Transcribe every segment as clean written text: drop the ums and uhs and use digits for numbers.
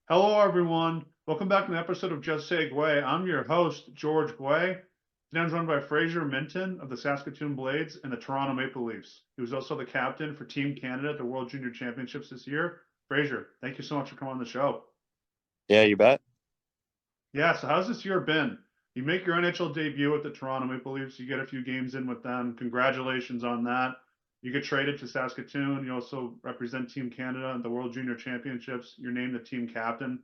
Hello, everyone. Welcome back to an episode of Just Say Guay. I'm your host, George Guay. Today I'm joined by Fraser Minten of the Saskatoon Blades and the Toronto Maple Leafs. He was also the captain for Team Canada at the World Junior Championships this year. Fraser, thank you so much for coming on the show. Yeah, you bet. Yeah, so how's this year been? You make your NHL debut with the Toronto Maple Leafs. You get a few games in with them. Congratulations on that. You get traded to Saskatoon. You also represent Team Canada at the World Junior Championships. You're named the team captain.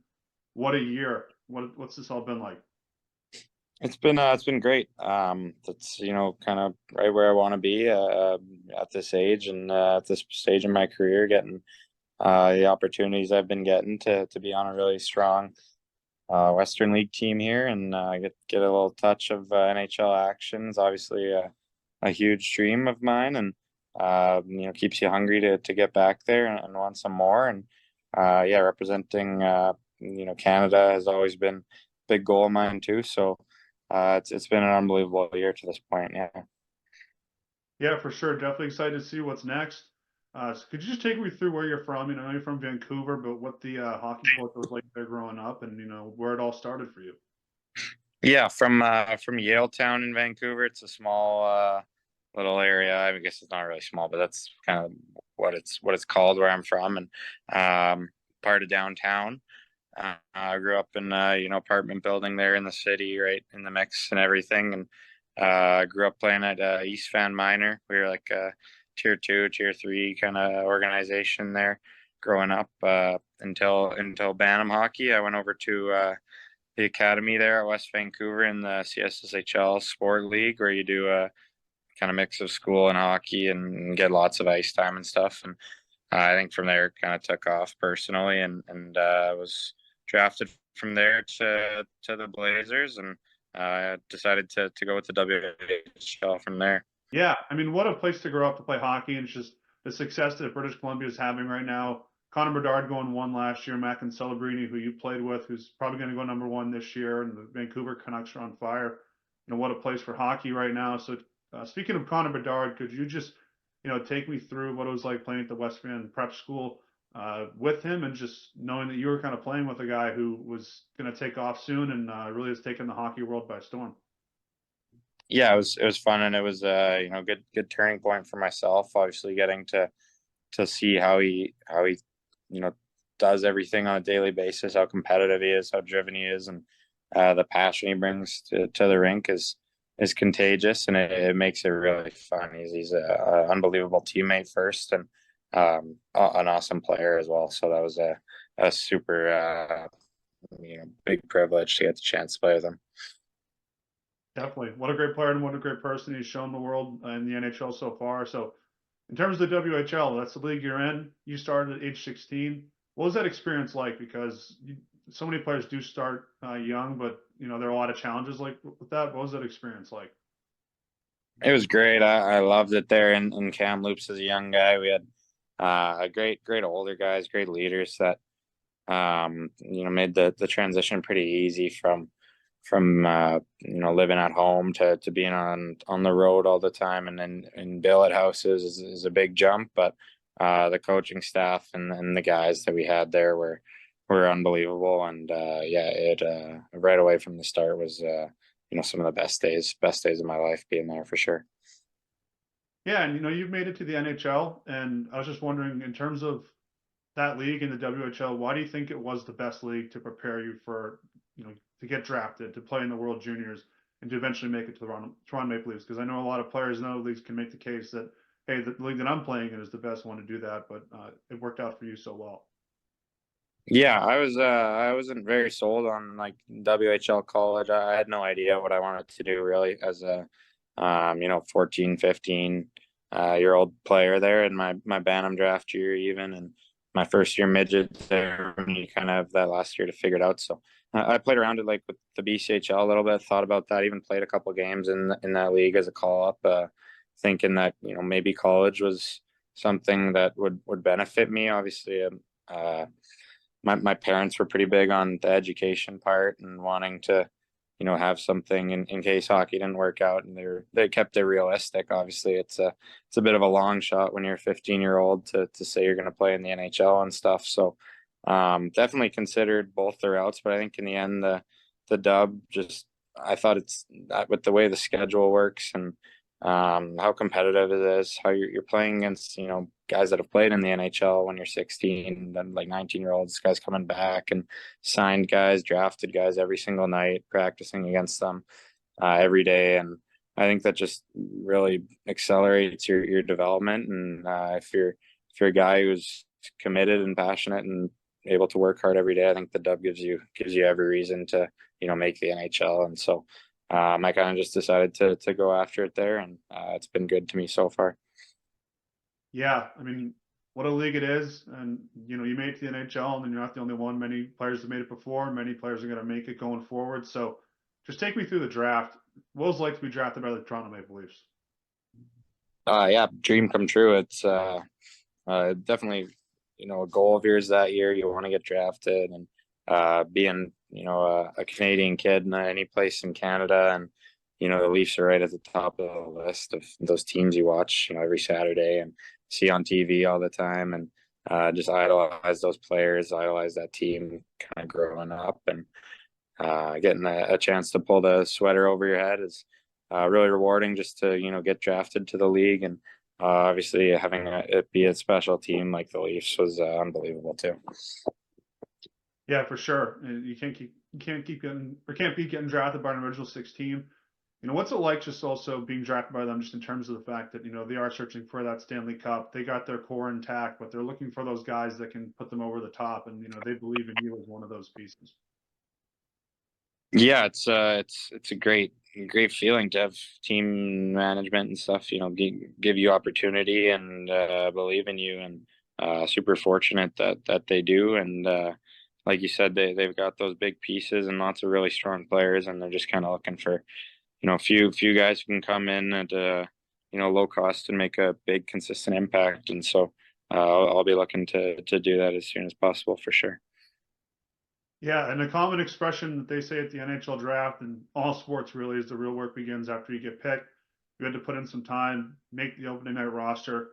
What a year. What's this all been like? It's been great. That's kind of right where I want to be at this age and at this stage in my career, getting the opportunities I've been getting to be on a really strong Western League team here and get a little touch of NHL actions. Obviously, a huge dream of mine, and keeps you hungry to get back there and want some more. And yeah, representing Canada has always been a big goal of mine too. So it's been an unbelievable year to this point. Yeah. Yeah, for sure. Definitely excited to see what's next. So could you just take me through where you're from? I know you're from Vancouver, but what the hockey culture was like there growing up, and where it all started for you. Yeah, from Yaletown in Vancouver. It's a small little area. I guess it's not really small, but that's kind of what it's called where I'm from, and part of downtown. I grew up in apartment building there in the city, right in the mix and everything, and grew up playing at East Van Minor. We were like a tier two, tier three kind of organization there growing up until Bantam hockey. I went over to the academy there at West Vancouver in the CSSHL Sport League, where you do a kind of mix of school and hockey and get lots of ice time and stuff. And I think from there it kind of took off personally, and was drafted from there to the Blazers, and decided to go with the WHL from there. Yeah, I mean, what a place to grow up to play hockey, and it's just the success that British Columbia is having right now. Connor Bedard going one last year, Mackin Celebrini, who you played with, who's probably going to go number one this year, and the Vancouver Canucks are on fire. What a place for hockey right now. So, speaking of Connor Bedard, could you just, take me through what it was like playing at the West Van Prep School with him, and just knowing that you were kind of playing with a guy who was going to take off soon and really has taken the hockey world by storm? Yeah, it was fun, and it was good turning point for myself. Obviously, getting to see how he you know does everything on a daily basis, how competitive he is, how driven he is, and the passion he brings to the rink is contagious, and it makes it really fun. He's a unbelievable teammate first, and an awesome player as well. So that was a super big privilege to get the chance to play with him. Definitely. What a great player and what a great person he's shown the world in the NHL so far. So, in terms of the WHL, that's the league you're in. You started at age 16. What was that experience like? Because so many players do start young, but there are a lot of challenges like with that. What was that experience like? It was great. I loved it there in Kamloops as a young guy. We had a great older guys, great leaders that made the transition pretty easy from living at home to being on the road all the time, and then in billet houses is a big jump. But the coaching staff and the guys that we had there were unbelievable, and yeah, it right away from the start was some of the best days of my life being there for sure. Yeah, and you've made it to the NHL, and I was just wondering, in terms of that league in the WHL, why do you think it was the best league to prepare you for, to get drafted, to play in the World Juniors, and to eventually make it to the Toronto Maple Leafs? Because I know a lot of players in other leagues can make the case that, hey, the league that I'm playing in is the best one to do that, but it worked out for you so well. Yeah, I wasn't very sold on like WHL college. I had no idea what I wanted to do really as a 14, 15 year old player there in my Bantam draft year even, and my first year midget there, and you kind of have that last year to figure it out. So I played around it like with the BCHL a little bit, thought about that, even played a couple games in that league as a call up, thinking that maybe college was something that would benefit me. Obviously, my parents were pretty big on the education part and wanting to have something in case hockey didn't work out, and they kept it realistic. Obviously, it's a bit of a long shot when you're a 15-year-old to say you're going to play in the NHL and stuff. So Definitely considered both the routes, but I think in the end, the dub just, I thought it's that with the way the schedule works and how competitive it is, how you're playing against, guys that have played in the NHL when you're 16, then like 19-year-olds, guys coming back and signed guys, drafted guys every single night, practicing against them every day. And I think that just really accelerates your development. And if you're a guy who's committed and passionate and able to work hard every day, I think the dub gives you every reason to make the NHL. And so I kind of just decided to go after it there, and it's been good to me so far. Yeah, I mean, what a league it is, and you made it to the NHL, and you're not the only one. Many players have made it before. Many players are going to make it going forward. So, just take me through the draft. What was it like to be drafted by the Toronto Maple Leafs? Yeah, dream come true. It's definitely a goal of yours that year. You want to get drafted, and being a Canadian kid in any place in Canada, and the Leafs are right at the top of the list of those teams you watch every Saturday and see on TV all the time, and just idolize those players, idolize that team kind of growing up, and getting a chance to pull the sweater over your head is really rewarding, just to get drafted to the league. And obviously having it be a special team like the Leafs was unbelievable too. Yeah, for sure. And you can't beat getting drafted by an original six team. What's it like just also being drafted by them, just in terms of the fact that they are searching for that Stanley Cup. They got their core intact, but they're looking for those guys that can put them over the top, and they believe in you as one of those pieces. Yeah, it's a great feeling to have team management and stuff, give you opportunity and believe in you, and super fortunate that they do. And like you said, they've got those big pieces and lots of really strong players, and they're just kind of looking for a few guys who can come in at low cost and make a big consistent impact. And so I'll be looking to do that as soon as possible for sure. Yeah, and a common expression that they say at the NHL draft and all sports really is the real work begins after you get picked. You had to put in some time, make the opening night roster.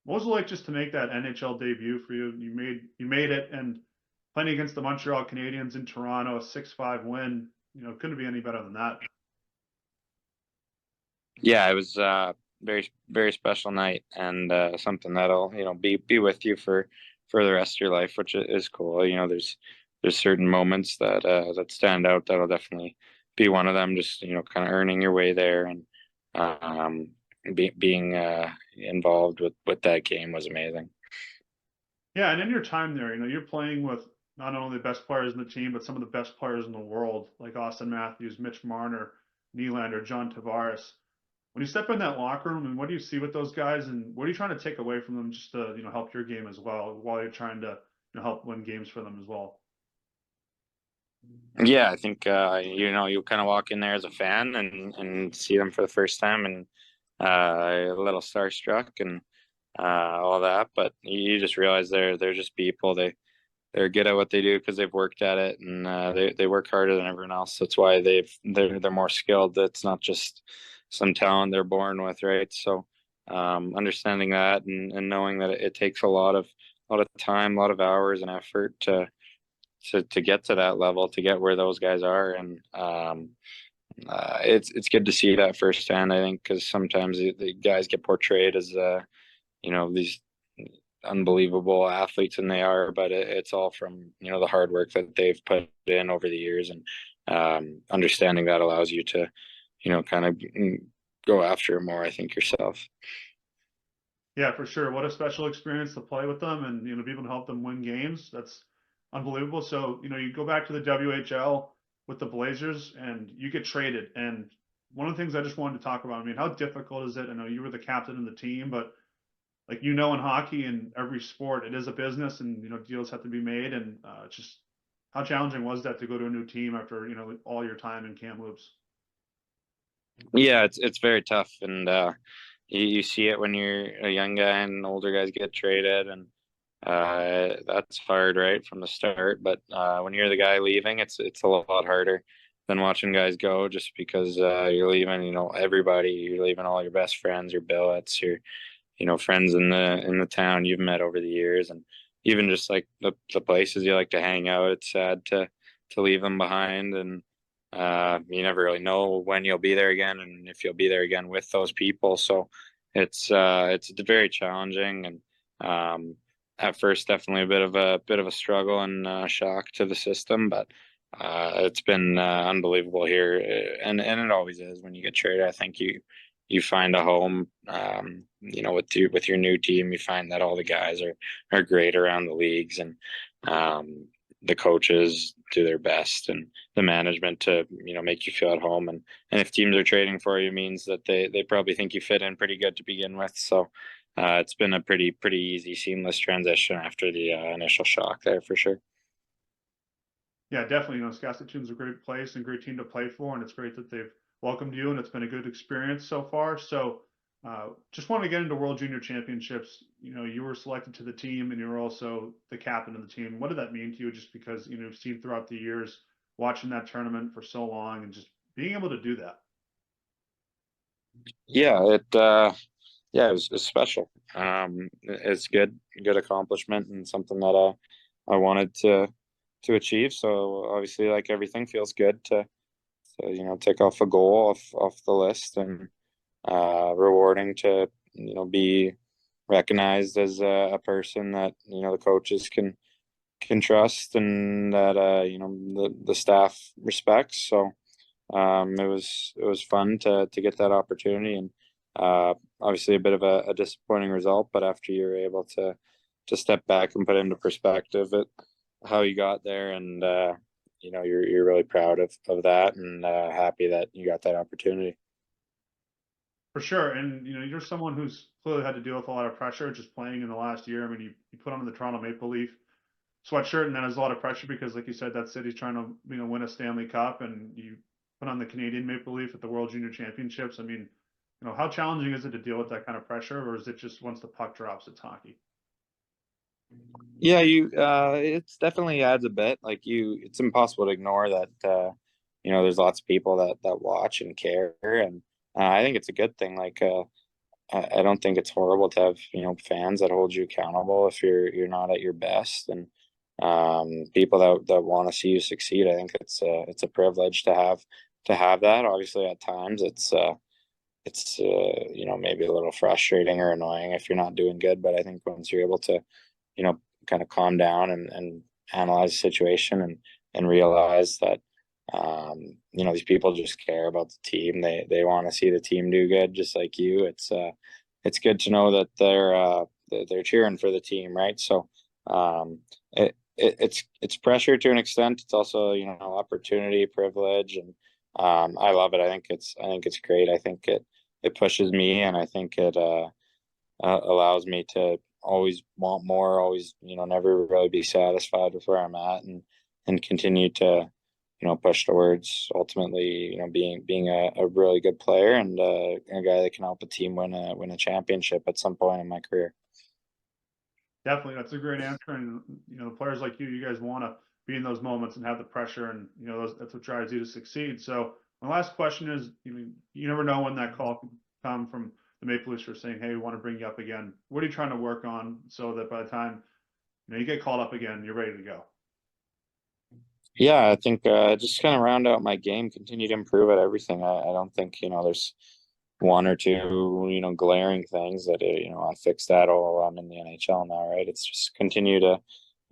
What was it like just to make that NHL debut for you? You made it, and playing against the Montreal Canadiens in Toronto, a 6-5 win. Couldn't be any better than that. Yeah, it was very very special night, and something that'll be with you for the rest of your life, which is cool. There's certain moments that stand out. That'll definitely be one of them. Just kind of earning your way there, and being involved with that game was amazing. Yeah, and in your time there, you're playing with not only the best players in the team, but some of the best players in the world, like Austin Matthews, Mitch Marner, Nylander, John Tavares. When you step in that locker room, and what do you see with those guys, and what are you trying to take away from them, just to help your game as well, while you're trying to help win games for them as well? Yeah, I think you kind of walk in there as a fan and see them for the first time, and a little starstruck and all that. But you just realize they're just people. They're good at what they do because they've worked at it, and they work harder than everyone else. That's why they're more skilled. It's not just some talent they're born with, right? So understanding that, and knowing that it takes a lot of time, a lot of hours and effort to get to that level, to get where those guys are. And it's good to see that firsthand, I think, because sometimes the guys get portrayed as these unbelievable athletes, and they are, but it's all from the hard work that they've put in over the years. And understanding that allows you to kind of go after more, I think, yourself. Yeah, for sure. What a special experience to play with them, and be able to help them win games. That's unbelievable. So you go back to the WHL with the Blazers, and you get traded. And one of the things I just wanted to talk about, I mean, how difficult is it? I know you were the captain of the team, but like in hockey and every sport, it is a business, and deals have to be made. And just how challenging was that to go to a new team after all your time in Kamloops? Yeah, it's very tough, and you see it when you're a young guy and older guys get traded, and that's hard right from the start. But when you're the guy leaving, it's a lot harder than watching guys go, just because you're leaving, everybody. You're leaving all your best friends, your billets, your friends in the town you've met over the years, and even just like the places you like to hang out. It's sad to leave them behind, and you never really know when you'll be there again and if you'll be there again with those people. So it's very challenging, and at first definitely a bit of a struggle and shock to the system, but it's been unbelievable here, and it always is when you get traded. I think you find a home, with your new team. You find that all the guys are great around the leagues, and the coaches do their best, and the management to make you feel at home. And if teams are trading for you, means that they probably think you fit in pretty good to begin with. So it's been a pretty easy, seamless transition after the initial shock there, for sure. Yeah, definitely. Saskatoon's a great place and great team to play for, and it's great that they've welcomed you, and it's been a good experience so far. So, just want to get into World Junior Championships. You were selected to the team, and you were also the captain of the team. What did that mean to you? Just because you've seen throughout the years watching that tournament for so long, and just being able to do that. Yeah, it was special. It's good accomplishment, and something that I wanted to achieve. So obviously, like everything, feels good to take off a goal off the list, and rewarding to be recognized as a person that the coaches can trust, and that the staff respects. So it was fun to get that opportunity, and obviously a bit of a disappointing result. But after you're able to step back and put into perspective it how you got there, and you're really proud of that, and happy that you got that opportunity. For sure. And you're someone who's clearly had to deal with a lot of pressure just playing in the last year. I mean, you put on the Toronto Maple Leaf sweatshirt, and that has a lot of pressure because, like you said, that city's trying to win a Stanley Cup, and you put on the Canadian Maple Leaf at the World Junior Championships. I mean, how challenging is it to deal with that kind of pressure, or is it just once the puck drops, it's hockey? Yeah, it's definitely adds a bit. Like, it's impossible to ignore that. There's lots of people that watch and care, and I think it's a good thing. Like, I don't think it's horrible to have fans that hold you accountable if you're not at your best, and people that want to see you succeed. I think it's a privilege to have that. Obviously, at times it's maybe a little frustrating or annoying if you're not doing good. But I think once you're able to kind of calm down and analyze the situation, and realize that these people just care about the team. They want to see the team do good, just like you. It's good to know that they're cheering for the team, right? So it's pressure to an extent. It's also opportunity, privilege, and I love it. I think it's great. I think it pushes me, and I think it allows me to always want more, always never really be satisfied with where I'm at, and continue to push towards ultimately being a really good player, and a guy that can help a team win a championship at some point in my career. Definitely, that's a great answer. And players like you guys want to be in those moments and have the pressure, and that's what drives you to succeed. So my last question is, you never know when that call can come from the Maple Leafs for saying, "Hey, we want to bring you up again." What are you trying to work on so that by the time you get called up again, you're ready to go? Yeah, I think just kind of round out my game, continue to improve at everything. I don't think there's one or two glaring things that I fixed that all while I'm in the NHL now, right? It's just continue to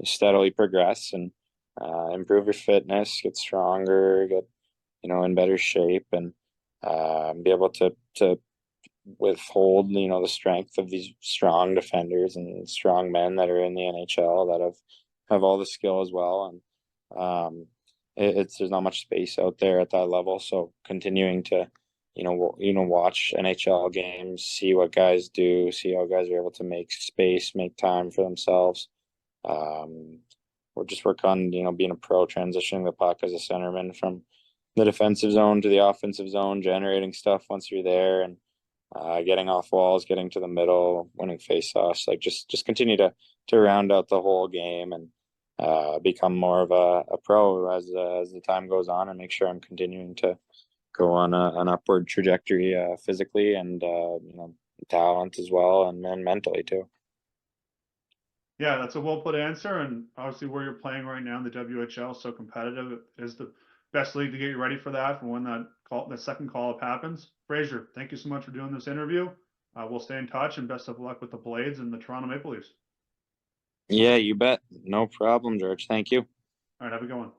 steadily progress, and improve your fitness, get stronger, get in better shape, and be able to withhold the strength of these strong defenders and strong men that are in the NHL that have all the skill as well. And there's not much space out there at that level, so continuing to watch NHL games, see what guys do, see how guys are able to make space, make time for themselves. Or just work on being a pro, transitioning the puck as a centerman from the defensive zone to the offensive zone, generating stuff once you're there, and getting off walls, getting to the middle, winning faceoffs. Like, just continue to round out the whole game, and become more of a pro as the time goes on, and make sure I'm continuing to go on an upward trajectory, physically, and talent as well, and mentally too. Yeah, that's a well put answer, and obviously where you're playing right now in the WHL, so competitive, it is the best league to get you ready for that. For when that second call up happens. Fraser, thank you so much for doing this interview. We'll stay in touch, and best of luck with the Blades and the Toronto Maple Leafs. Yeah, you bet. No problem, George. Thank you. All right, have a good one.